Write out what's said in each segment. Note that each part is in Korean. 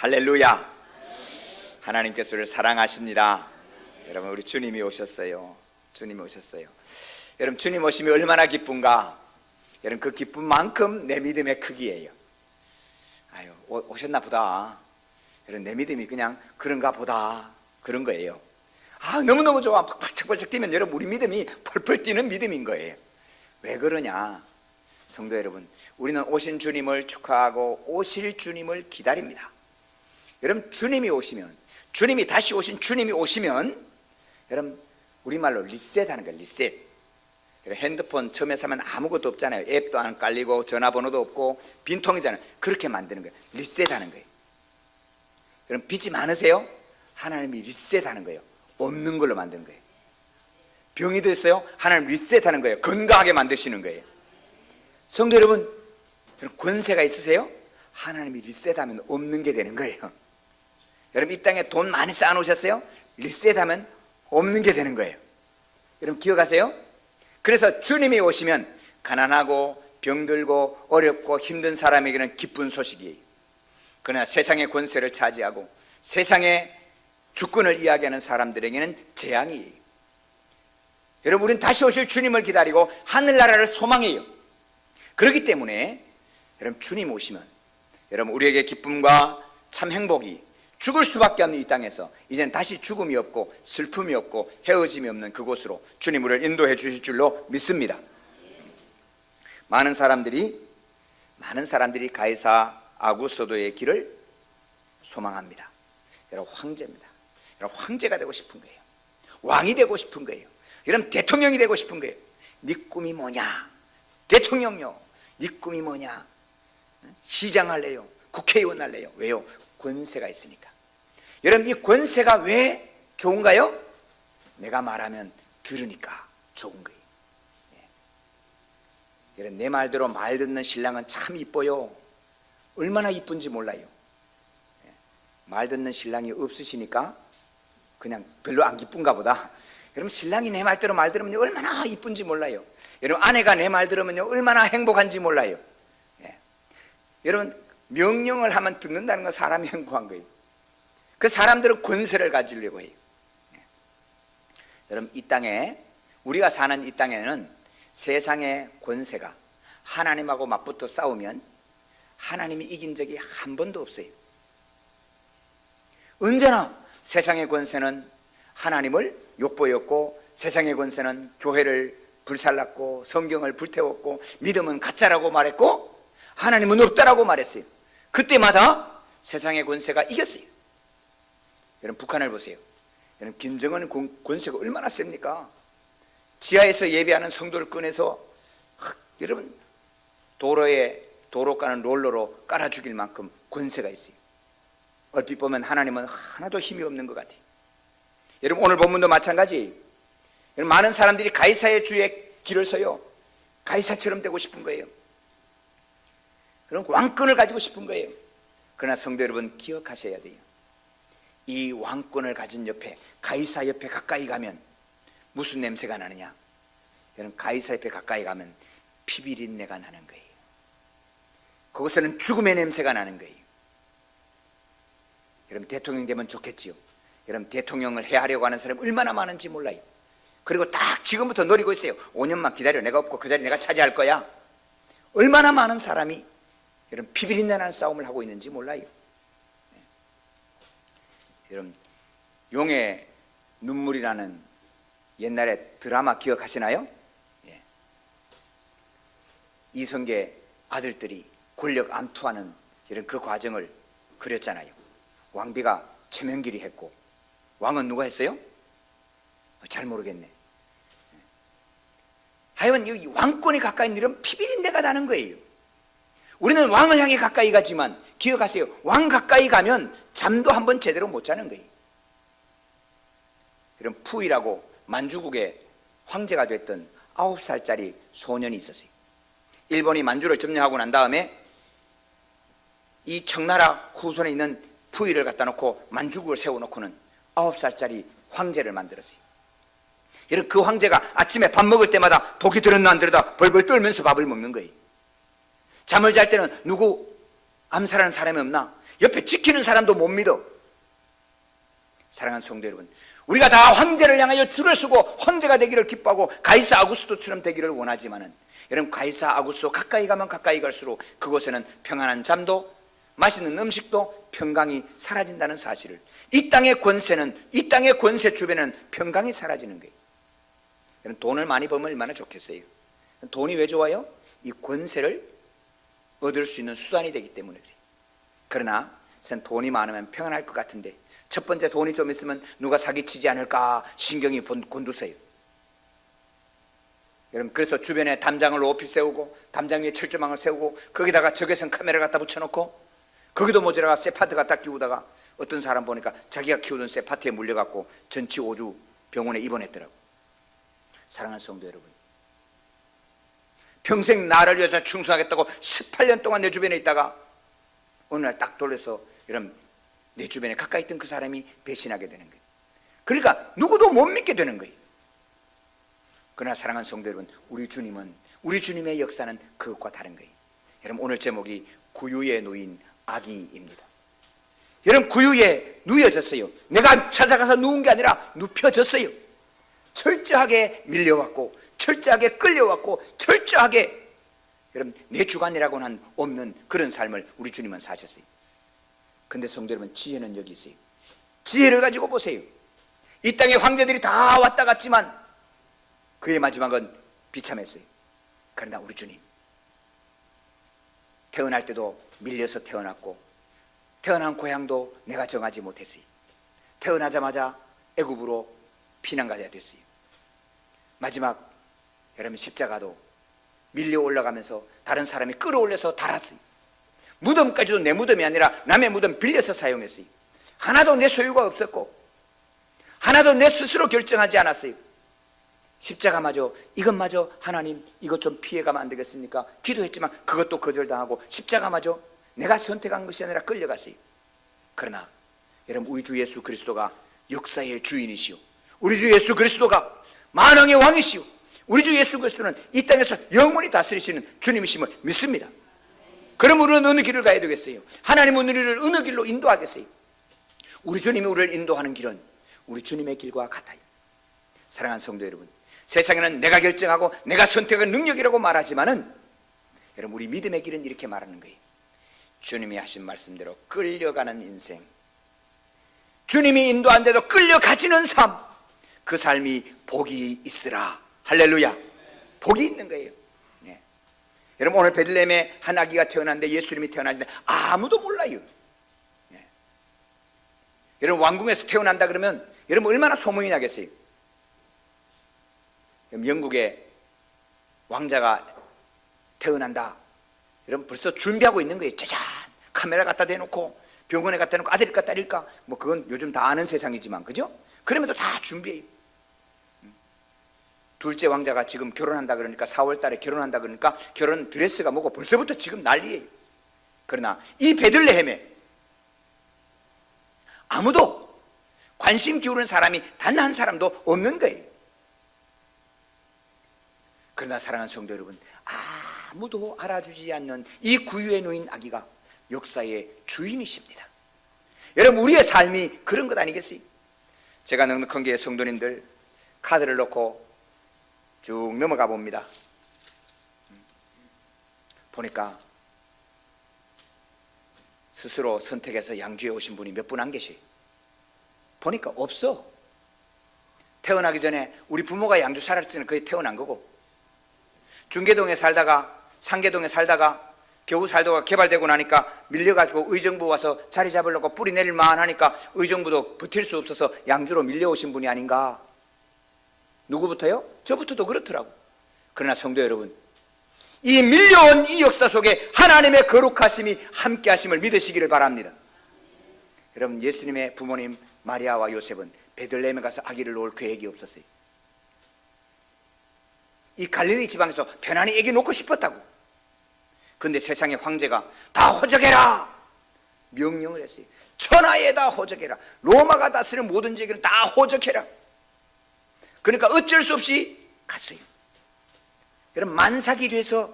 할렐루야. 하나님께서 우리를 사랑하십니다. 여러분, 우리 주님이 오셨어요. 주님이 오셨어요. 여러분, 주님 오심이 얼마나 기쁜가. 여러분, 그 기쁨만큼 내 믿음의 크기예요. 아유, 오셨나 보다. 여러분, 내 믿음이 그냥 그런가 보다, 그런 거예요. 너무너무 좋아. 막 발짝발짝 뛰면 여러분, 우리 믿음이 펄펄 뛰는 믿음인 거예요. 왜 그러냐? 성도 여러분, 우리는 오신 주님을 축하하고 오실 주님을 기다립니다. 여러분, 주님이 오시면, 주님이 다시 오신 주님이 오시면, 여러분, 우리말로 리셋하는 거예요. 리셋. 핸드폰 처음에 사면 아무것도 없잖아요. 앱도 안 깔리고 전화번호도 없고 빈통이잖아요. 그렇게 만드는 거예요. 리셋하는 거예요. 여러분, 빚이 많으세요? 하나님이 리셋하는 거예요. 없는 걸로 만드는 거예요. 병이 들었어요? 하나님 리셋하는 거예요. 건강하게 만드시는 거예요. 성도 여러분, 권세가 있으세요? 하나님이 리셋하면 없는 게 되는 거예요. 여러분, 이 땅에 돈 많이 쌓아놓으셨어요? 리셋하면 없는 게 되는 거예요. 여러분, 기억하세요? 그래서 주님이 오시면 가난하고 병들고 어렵고 힘든 사람에게는 기쁜 소식이에요. 그러나 세상의 권세를 차지하고 세상의 주권을 이야기하는 사람들에게는 재앙이에요. 여러분, 우리는 다시 오실 주님을 기다리고 하늘나라를 소망해요. 그렇기 때문에 여러분, 주님 오시면 여러분, 우리에게 기쁨과 참 행복이, 죽을 수밖에 없는 이 땅에서 이제는 다시 죽음이 없고 슬픔이 없고 헤어짐이 없는 그곳으로 주님 우리를 인도해 주실 줄로 믿습니다. 많은 사람들이 가이사 아구스도의 길을 소망합니다. 여러분, 황제입니다. 여러분, 황제가 되고 싶은 거예요. 왕이 되고 싶은 거예요. 여러분, 대통령이 되고 싶은 거예요. 네 꿈이 뭐냐? 대통령요. 네 꿈이 뭐냐? 시장 할래요? 국회의원 할래요? 왜요? 권세가 있으니까. 여러분, 이 권세가 왜 좋은가요? 내가 말하면 들으니까 좋은 거예요. 여러분, 내 말대로 말 듣는 신랑은 참 이뻐요. 얼마나 이쁜지 몰라요. 말 듣는 신랑이 없으시니까 그냥 별로 안 기쁜가 보다. 여러분, 신랑이 내 말대로 말 들으면 얼마나 이쁜지 몰라요. 여러분, 아내가 내 말 들으면 얼마나 행복한지 몰라요. 여러분, 명령을 하면 듣는다는 건 사람이 행복한 거예요. 그 사람들은 권세를 가지려고 해요. 여러분, 이 땅에, 우리가 사는 이 땅에는 세상의 권세가 하나님하고 맞붙어 싸우면 하나님이 이긴 적이 한 번도 없어요. 언제나 세상의 권세는 하나님을 욕보였고, 세상의 권세는 교회를 불살랐고, 성경을 불태웠고, 믿음은 가짜라고 말했고, 하나님은 없다라고 말했어요. 그때마다 세상의 권세가 이겼어요. 여러분, 북한을 보세요. 여러분, 김정은 권세가 얼마나 셉니까? 지하에서 예배하는 성도를 꺼내서 여러분, 도로가는 롤러로 깔아 죽일 만큼 권세가 있어요. 얼핏 보면 하나님은 하나도 힘이 없는 것 같아요. 여러분, 오늘 본문도 마찬가지. 여러분, 많은 사람들이 가이사의 주의 길을 서요. 가이사처럼 되고 싶은 거예요. 그럼 왕권을 가지고 싶은 거예요. 그러나 성도 여러분, 기억하셔야 돼요. 이 왕권을 가진 옆에, 가이사 옆에 가까이 가면 무슨 냄새가 나느냐? 여러분, 가이사 옆에 가까이 가면 피비린내가 나는 거예요. 그곳에는 죽음의 냄새가 나는 거예요. 여러분, 대통령 되면 좋겠지요. 여러분, 대통령을 해하려고 하는 사람이 얼마나 많은지 몰라요. 그리고 딱 지금부터 노리고 있어요. 5년만 기다려. 내가 없고 그 자리 내가 차지할 거야. 얼마나 많은 사람이 여러분, 피비린내 나는 싸움을 하고 있는지 몰라요. 여러분, 용의 눈물이라는 옛날에 드라마 기억하시나요? 이성계 아들들이 권력 암투하는 이런 그 과정을 그렸잖아요. 왕비가 최명길이 했고, 왕은 누가 했어요? 잘 모르겠네. 하여간 이 왕권에 가까이 있는 이런 피비린내가 나는 거예요. 우리는 왕을 향해 가까이 가지만 기억하세요. 왕 가까이 가면 잠도 한번 제대로 못 자는 거예요. 이런 푸이라고 만주국의 황제가 됐던 9살짜리 소년이 있었어요. 일본이 만주를 점령하고 난 다음에 이 청나라 후손에 있는 푸이를 갖다 놓고 만주국을 세워놓고는 9살짜리 황제를 만들었어요. 여러분, 그 황제가 아침에 밥 먹을 때마다 독이 들었나 안 들었나 벌벌 떨면서 밥을 먹는 거예요. 잠을 잘 때는 누구 암살하는 사람이 없나? 옆에 지키는 사람도 못 믿어. 사랑하는 성도 여러분, 우리가 다 황제를 향하여 줄을 서고 황제가 되기를 기뻐하고 가이사 아구스토처럼 되기를 원하지만은, 여러분, 가이사 아구스토 가까이 가면 가까이 갈수록 그곳에는 평안한 잠도 맛있는 음식도 평강이 사라진다는 사실을, 이 땅의 권세는, 이 땅의 권세 주변에는 평강이 사라지는 거예요. 여러분, 돈을 많이 벌면 얼마나 좋겠어요. 돈이 왜 좋아요? 이 권세를 얻을 수 있는 수단이 되기 때문에 그래요. 그러나 저는 돈이 많으면 평안할 것 같은데, 첫 번째 돈이 좀 있으면 누가 사기치지 않을까 신경이 곤두세요. 여러분, 그래서 주변에 담장을 높이 세우고 담장 위에 철조망을 세우고 거기다가 적외선 카메라 갖다 붙여놓고, 거기도 모자라가 세파트 갖다 끼우다가 어떤 사람 보니까 자기가 키우던 세파트에 물려갖고 전치 5주 병원에 입원했더라고. 사랑하는 성도 여러분, 평생 나를 위해서 충성하겠다고 18년 동안 내 주변에 있다가 어느 날 딱 돌려서, 여러분, 내 주변에 가까이 있던 그 사람이 배신하게 되는 거예요. 그러니까 누구도 못 믿게 되는 거예요. 그러나 사랑하는 성도 여러분, 우리 주님은, 우리 주님의 역사는 그것과 다른 거예요. 여러분, 오늘 제목이 구유에 누인 아기입니다. 여러분, 구유에 누워졌어요. 내가 찾아가서 누운 게 아니라 눕혀졌어요. 철저하게 밀려왔고, 철저하게 끌려왔고, 철저하게, 여러분, 내 주관이라고는 없는 그런 삶을 우리 주님은 사셨어요. 근데 성도 여러분, 지혜는 여기 있어요. 지혜를 가지고 보세요. 이 땅에 황제들이 다 왔다 갔지만 그의 마지막은 비참했어요. 그러나 우리 주님, 태어날 때도 밀려서 태어났고, 태어난 고향도 내가 정하지 못했어요. 태어나자마자 애굽으로 피난 가야 됐어요. 마지막, 여러분, 십자가도 밀려 올라가면서 다른 사람이 끌어올려서 달았어요. 무덤까지도 내 무덤이 아니라 남의 무덤 빌려서 사용했어요. 하나도 내 소유가 없었고, 하나도 내 스스로 결정하지 않았어요. 십자가마저, 이것마저 하나님 이것 좀 피해가면 안 되겠습니까? 기도했지만 그것도 거절당하고, 십자가마저 내가 선택한 것이 아니라 끌려갔어요. 그러나 여러분, 우리 주 예수 그리스도가 역사의 주인이시오, 우리 주 예수 그리스도가 만왕의 왕이시오, 우리 주 예수 그리스도는 이 땅에서 영원히 다스리시는 주님이심을 믿습니다. 그럼 우리는 어느 길을 가야 되겠어요? 하나님은 우리를 어느 길로 인도하겠어요? 우리 주님이 우리를 인도하는 길은 우리 주님의 길과 같아요. 사랑하는 성도 여러분, 세상에는 내가 결정하고 내가 선택한 능력이라고 말하지만은, 여러분, 우리 믿음의 길은 이렇게 말하는 거예요. 주님이 하신 말씀대로 끌려가는 인생, 주님이 인도한 대로 끌려가지는 삶, 그 삶이 복이 있으라. 할렐루야. 복이 있는 거예요. 네. 여러분, 오늘 베들레헴에 한 아기가 태어났는데, 예수님이 태어났는데 아무도 몰라요. 네. 여러분, 왕궁에서 태어난다 그러면 여러분 얼마나 소문이 나겠어요? 영국의 왕자가 태어난다, 여러분 벌써 준비하고 있는 거예요. 짜잔, 카메라 갖다 대놓고, 병원에 갖다 놓고, 아들일까 딸일까, 뭐 그건 요즘 다 아는 세상이지만, 그죠? 그럼에도 다 준비해요. 둘째 왕자가 지금 결혼한다 그러니까, 4월 달에 결혼한다 그러니까 결혼 드레스가 뭐고 벌써부터 지금 난리예요. 그러나 이 베들레헴에 아무도 관심 기울이는 사람이 단 한 사람도 없는 거예요. 그러나 사랑하는 성도 여러분, 아무도 알아주지 않는 이 구유에 놓인 아기가 역사의 주인이십니다. 여러분, 우리의 삶이 그런 것 아니겠어요? 제가 넉넉한 교회 성도님들 카드를 놓고 쭉 넘어가 봅니다. 보니까 스스로 선택해서 양주에 오신 분이 몇 분 안 계셔요. 보니까 없어. 태어나기 전에 우리 부모가 양주 살았을 때는 거의 태어난 거고, 중계동에 살다가 상계동에 살다가 겨우 살다가 개발되고 나니까 밀려가지고 의정부 와서 자리 잡으려고 뿌리 내릴만 하니까 의정부도 버틸 수 없어서 양주로 밀려오신 분이 아닌가. 누구부터요? 저부터도 그렇더라고. 그러나 성도 여러분, 이 밀려온 이 역사 속에 하나님의 거룩하심이 함께 하심을 믿으시기를 바랍니다. 여러분, 예수님의 부모님 마리아와 요셉은 베들레헴에 가서 아기를 놓을 계획이 없었어요. 이 갈릴리 지방에서 편안히 아기 놓고 싶었다고. 그런데 세상의 황제가 다 호적해라 명령을 했어요. 천하에 다 호적해라. 로마가 다스리는 모든 지역에는 다 호적해라. 그러니까 어쩔 수 없이 갔어요. 여러분, 만삭이 돼서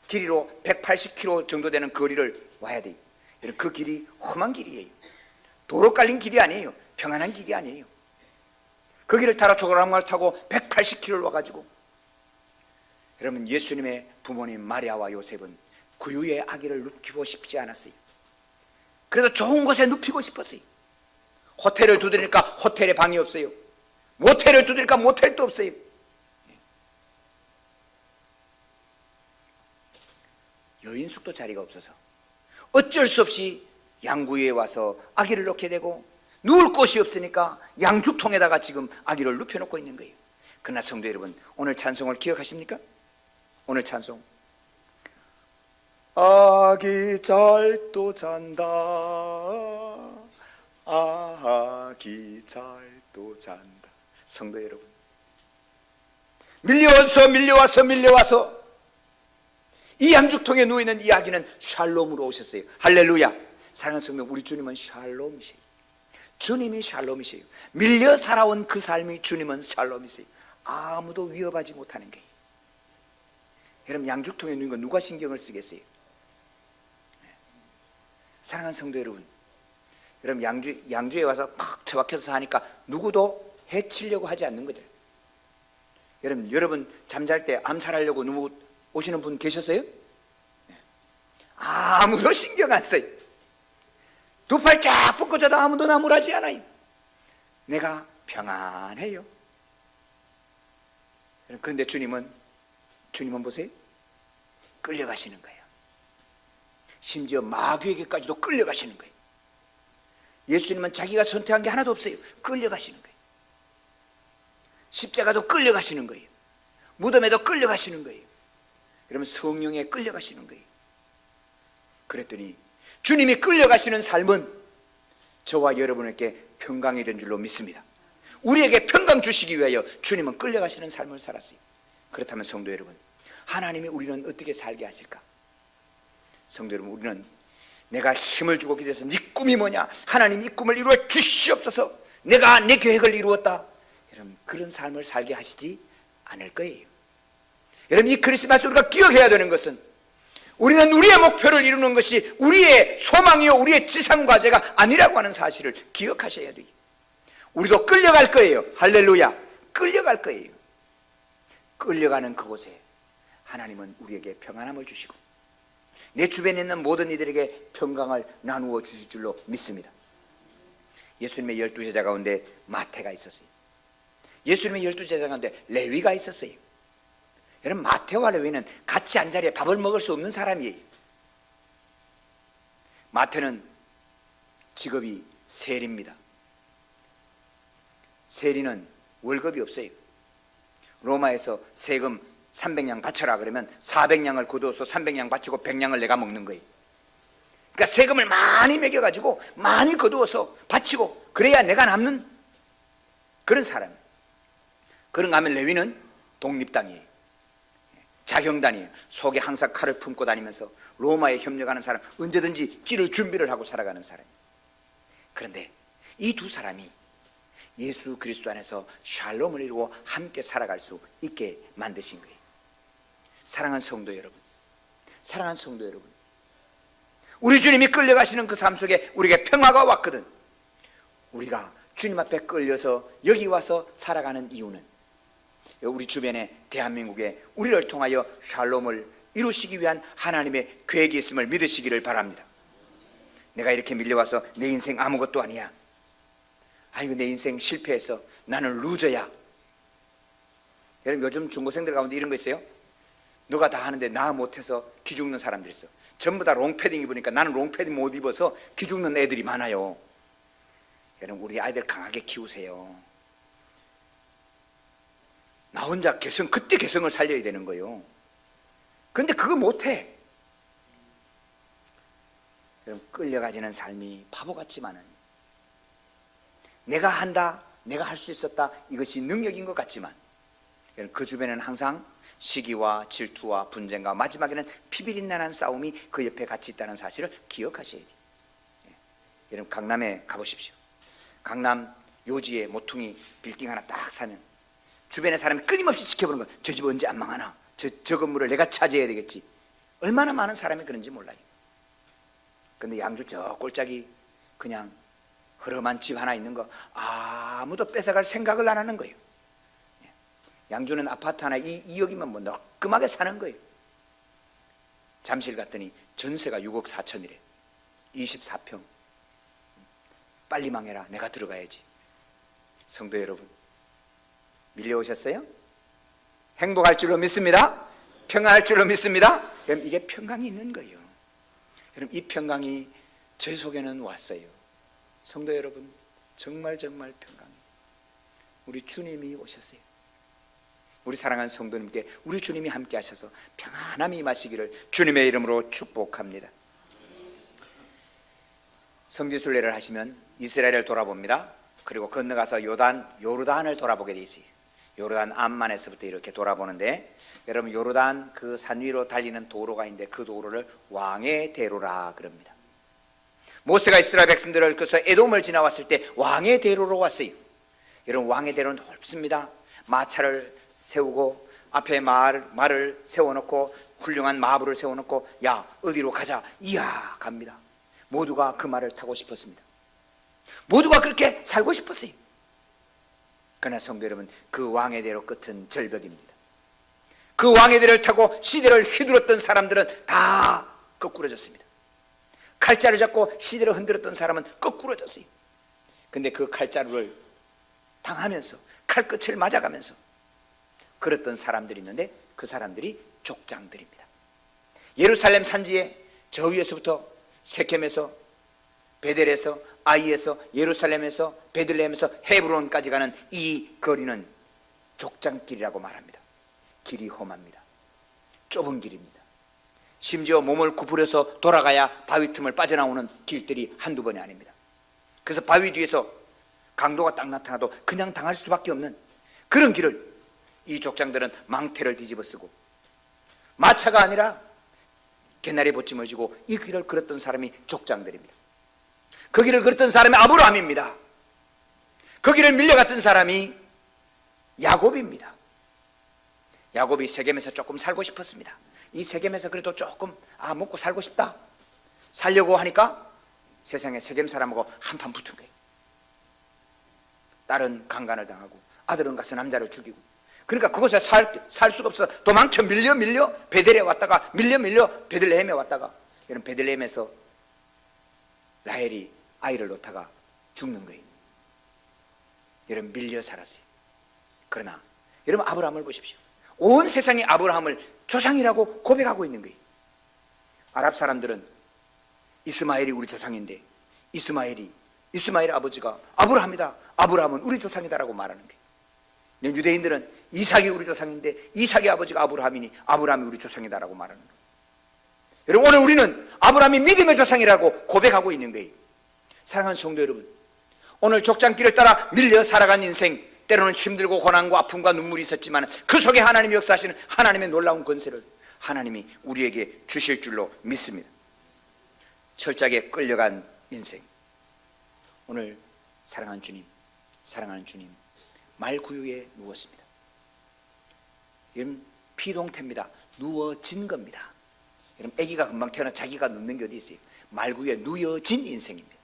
길이로 180km 정도 되는 거리를 와야 돼요. 그 길이 험한 길이에요. 도로 깔린 길이 아니에요. 평안한 길이 아니에요. 그 길을 타러 조그랑말 타고 180km를 와가지고, 여러분, 예수님의 부모님 마리아와 요셉은 구유의 아기를 눕히고 싶지 않았어요. 그래도 좋은 곳에 눕히고 싶었어요. 호텔을 두드리니까 호텔에 방이 없어요. 모텔을 두드리니까 모텔도 없어요. 여인숙도 자리가 없어서 어쩔 수 없이 양구에 와서 아기를 놓게 되고, 누울 곳이 없으니까 양죽통에다가 지금 아기를 눕혀놓고 있는 거예요. 그러나 성도 여러분, 오늘 찬송을 기억하십니까? 오늘 찬송, 아기 잘도 잔다, 아기 잘도 잔다. 성도 여러분, 밀려와서 이 양죽통에 누워있는 이 아기는 샬롬으로 오셨어요. 할렐루야. 사랑하는 성도, 우리 주님은 샬롬이세요. 주님이 샬롬이세요. 밀려 살아온 그 삶이 주님은 샬롬이세요. 아무도 위협하지 못하는 거예요. 여러분, 양죽통에 누운 거 누가 신경을 쓰겠어요? 사랑하는 성도 여러분, 여러분, 양주에 와서 막 처박혀서 사니까 누구도 해치려고 하지 않는 거죠. 여러분 잠잘 때 암살하려고 누구 오시는 분 계셨어요? 아무도 신경 안 써요. 두 팔 쫙 뻗고자도 아무도 나무라지 않아요. 내가 평안해요. 그런데 주님은 보세요, 끌려가시는 거예요. 심지어 마귀에게까지도 끌려가시는 거예요. 예수님은 자기가 선택한 게 하나도 없어요. 끌려가시는 거예요. 십자가도 끌려가시는 거예요. 무덤에도 끌려가시는 거예요. 여러분, 성령에 끌려가시는 거예요. 그랬더니 주님이 끌려가시는 삶은 저와 여러분에게 평강이 된 줄로 믿습니다. 우리에게 평강 주시기 위하여 주님은 끌려가시는 삶을 살았어요. 그렇다면 성도 여러분, 하나님이 우리는 어떻게 살게 하실까? 성도 여러분, 우리는 내가 힘을 주고 기도해서 네 꿈이 뭐냐? 하나님 이 꿈을 이루어 주시옵소서. 내가 내 계획을 이루었다. 여러분, 그런 삶을 살게 하시지 않을 거예요. 여러분, 이 크리스마스 우리가 기억해야 되는 것은, 우리는 우리의 목표를 이루는 것이 우리의 소망이요 우리의 지상과제가 아니라고 하는 사실을 기억하셔야 돼요. 우리도 끌려갈 거예요. 할렐루야. 끌려갈 거예요. 끌려가는 그곳에 하나님은 우리에게 평안함을 주시고 내 주변에 있는 모든 이들에게 평강을 나누어 주실 줄로 믿습니다. 예수님의 12제자 가운데 마태가 있었어요. 예수님의 12제자 가운데 레위가 있었어요. 여러분, 마태와 레위는 같이 한 자리에 밥을 먹을 수 없는 사람이에요. 마태는 직업이 세리입니다. 세리는 월급이 없어요. 로마에서 세금 300냥 바쳐라 그러면 400냥을 거두어서 300냥 바치고 100냥을 내가 먹는 거예요. 그러니까 세금을 많이 매겨가지고 많이 거두어서 바치고 그래야 내가 남는 그런 사람이에요. 그런가 하면 레위는 독립당이에요. 자경단이에요. 속에 항상 칼을 품고 다니면서 로마에 협력하는 사람, 언제든지 찌를 준비를 하고 살아가는 사람이에요. 그런데 이 두 사람이 예수 그리스도 안에서 샬롬을 이루고 함께 살아갈 수 있게 만드신 거예요. 사랑하는 성도 여러분, 사랑하는 성도 여러분, 우리 주님이 끌려가시는 그 삶 속에 우리에게 평화가 왔거든. 우리가 주님 앞에 끌려서 여기 와서 살아가는 이유는 우리 주변에 대한민국에 우리를 통하여 샬롬을 이루시기 위한 하나님의 계획이 있음을 믿으시기를 바랍니다. 내가 이렇게 밀려와서 내 인생 아무것도 아니야, 아이고 내 인생 실패해서 나는 루저야. 여러분, 요즘 중고생들 가운데 이런 거 있어요. 누가 다 하는데 나 못해서 기죽는 사람들 있어. 전부 다 롱패딩 입으니까 나는 롱패딩 못 입어서 기죽는 애들이 많아요. 여러분, 우리 아이들 강하게 키우세요. 나 혼자 그때 개성을 살려야 되는 거예요. 근데 그거 못해. 여러분, 끌려가지는 삶이 바보 같지만은 내가 한다, 내가 할 수 있었다, 이것이 능력인 것 같지만 그 주변에는 항상 시기와 질투와 분쟁과 마지막에는 피비린내난 싸움이 그 옆에 같이 있다는 사실을 기억하셔야 돼요. 여러분, 강남에 가보십시오. 강남 요지에 모퉁이 빌딩 하나 딱 사면 주변의 사람이 끊임없이 지켜보는 거예요. 저 집 언제 안 망하나? 저 건물을 내가 차지해야 되겠지. 얼마나 많은 사람이 그런지 몰라요. 근데 양주 저 꼴짝이 그냥 허름한 집 하나 있는 거 아무도 뺏어갈 생각을 안 하는 거예요. 양주는 아파트 하나 2억이면 뭐 너끔하게 사는 거예요. 잠실 갔더니 전세가 6억 4천이래. 24평. 빨리 망해라. 내가 들어가야지. 성도 여러분, 밀려오셨어요? 행복할 줄로 믿습니다. 평안할 줄로 믿습니다. 여러분, 이게 평강이 있는 거예요. 여러분, 이 평강이 제 속에는 왔어요. 성도 여러분, 정말 평강이. 우리 주님이 오셨어요. 우리 사랑하는 성도님께 우리 주님이 함께 하셔서 평안함이 임하시기를 주님의 이름으로 축복합니다. 성지순례를 하시면 이스라엘을 돌아봅니다. 그리고 건너가서 요르단을 돌아보게 돼 있어요. 요르단 암만에서부터 이렇게 돌아보는데, 여러분, 요르단 그 산 위로 달리는 도로가 있는데 그 도로를 왕의 대로라 그럽니다. 모세가 이스라엘 백성들을 그래서 에돔을 지나왔을 때 왕의 대로로 왔어요. 여러분, 왕의 대로는 넓습니다. 마차를 세우고 앞에 말을 세워놓고 훌륭한 마부를 세워놓고 야 어디로 가자, 이야 갑니다. 모두가 그 말을 타고 싶었습니다. 모두가 그렇게 살고 싶었어요. 그러나 성도 여러분, 그 왕의 대로 끝은 절벽입니다. 그 왕의 대로를 타고 시대를 휘둘렀던 사람들은 다 거꾸러졌습니다. 칼자루 잡고 시대를 흔들었던 사람은 거꾸러졌어요. 근데 그 칼자루를 당하면서 칼끝을 맞아가면서 그랬던 사람들이 있는데 그 사람들이 족장들입니다. 예루살렘 산지에 저 위에서부터 세켐에서 베델에서 아이에서 예루살렘에서 베들레헴에서 헤브론까지 가는 이 거리는 족장길이라고 말합니다. 길이 험합니다. 좁은 길입니다. 심지어 몸을 구부려서 돌아가야 바위 틈을 빠져나오는 길들이 한두 번이 아닙니다. 그래서 바위 뒤에서 강도가 딱 나타나도 그냥 당할 수밖에 없는 그런 길을 이 족장들은 망태를 뒤집어 쓰고 마차가 아니라 개나리 보침을 지고 이 길을 걸었던 사람이 족장들입니다. 그 길을 걸었던 사람이 아브라함입니다. 그 길을 밀려갔던 사람이 야곱입니다. 야곱이 세겜에서 조금 살고 싶었습니다. 이 세겜에서 그래도 조금 먹고 살고 싶다 살려고 하니까 세상에 세겜 사람하고 한판 붙은 거예요. 딸은 강간을 당하고 아들은 가서 남자를 죽이고, 그러니까 그곳에 살 수가 없어 도망쳐 밀려 베델에 왔다가 밀려 베들레헴에 왔다가, 여러분, 베들레헴에서 라헬이 아이를 놓다가 죽는 거예요. 여러분, 밀려 살았어요. 그러나 여러분, 아브라함을 보십시오. 온 세상이 아브라함을 조상이라고 고백하고 있는 거예요. 아랍 사람들은 이스마엘이 우리 조상인데 이스마엘 아버지가 아브라함이다, 아브라함은 우리 조상이다라고 말하는 거예요. 유대인들은 이삭이 우리 조상인데 이삭의 아버지가 아브라함이니 아브라함이 우리 조상이다라고 말하는 거예요. 여러분, 오늘 우리는 아브라함이 믿음의 조상이라고 고백하고 있는 거예요. 사랑하는 성도 여러분, 오늘 족장길을 따라 밀려 살아간 인생, 때로는 힘들고 고난과 아픔과 눈물이 있었지만 그 속에 하나님이 역사하시는 하나님의 놀라운 권세를 하나님이 우리에게 주실 줄로 믿습니다. 철저하게 끌려간 인생, 오늘 사랑하는 주님 말구유에 누웠습니다. 이건 피동태입니다. 누워진 겁니다. 여러분, 아기가 금방 태어나 자기가 눕는 게 어디 있어요? 말구유에 누워진 인생입니다.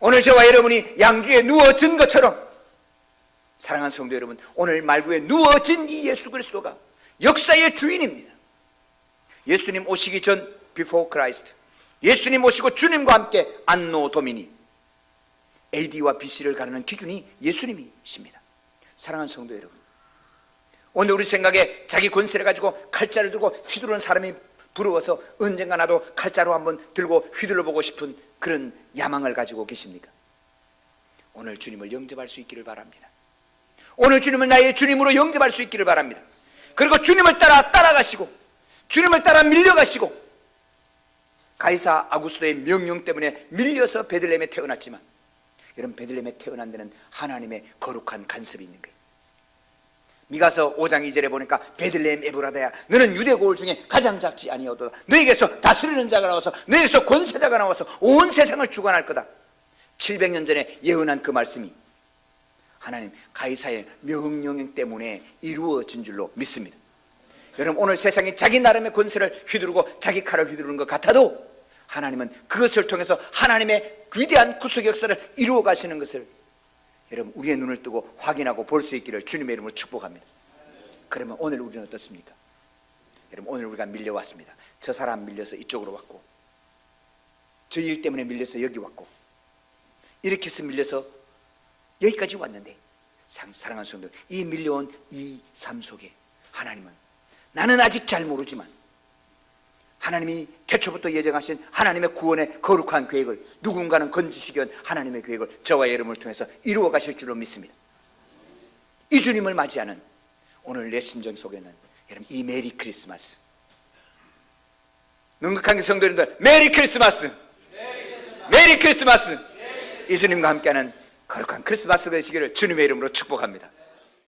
오늘 저와 여러분이 양주에 누워진 것처럼, 사랑하는 성도 여러분, 오늘 말구에 누워진 이 예수 그리스도가 역사의 주인입니다. 예수님 오시기 전 before Christ, 예수님 오시고 주님과 함께 안노 도미니, AD와 BC를 가르는 기준이 예수님이십니다. 사랑하는 성도 여러분, 오늘 우리 생각에 자기 권세를 가지고 칼자를 들고 휘두르는 사람이 부러워서 언젠가 나도 칼자루 한번 들고 휘둘러 보고 싶은 그런 야망을 가지고 계십니까? 오늘 주님을 영접할 수 있기를 바랍니다. 오늘 주님을 나의 주님으로 영접할 수 있기를 바랍니다. 그리고 주님을 따라가시고 주님을 따라 밀려가시고, 가이사 아구스도의 명령 때문에 밀려서 베들레헴에 태어났지만, 여러분, 베들레헴에 태어난 데는 하나님의 거룩한 간섭이 있는 거예요. 미가서 5장 2절에 보니까 베들레헴 에브라다야, 너는 유대 고을 중에 가장 작지 아니하도다. 너에게서 다스리는 자가 나와서 너에게서 권세자가 나와서 온 세상을 주관할 거다. 700년 전에 예언한 그 말씀이 하나님 가이사의 명령 때문에 이루어진 줄로 믿습니다. 여러분, 오늘 세상이 자기 나름의 권세를 휘두르고 자기 칼을 휘두르는 것 같아도 하나님은 그것을 통해서 하나님의 위대한 구속 역사를 이루어 가시는 것을 여러분 우리의 눈을 뜨고 확인하고 볼 수 있기를 주님의 이름으로 축복합니다. 그러면 오늘 우리는 어떻습니까? 여러분 오늘 우리가 밀려왔습니다. 저 사람 밀려서 이쪽으로 왔고, 저 일 때문에 밀려서 여기 왔고, 이렇게 해서 밀려서 여기까지 왔는데, 사랑하는 성도, 이 밀려온 이 삶 속에 하나님은 나는 아직 잘 모르지만 하나님이 태초부터 예정하신 하나님의 구원의 거룩한 계획을, 누군가는 건지시기 위한 하나님의 계획을 저와 여러분을 통해서 이루어 가실 줄로 믿습니다. 이 주님을 맞이하는 오늘 내 심정 속에는 여러분 이 메리 크리스마스, 능력한 성도님들 메리 크리스마스, 메리 크리스마스, 이 주님과 함께하는 거룩한 크리스마스가 되시기를 주님의 이름으로 축복합니다.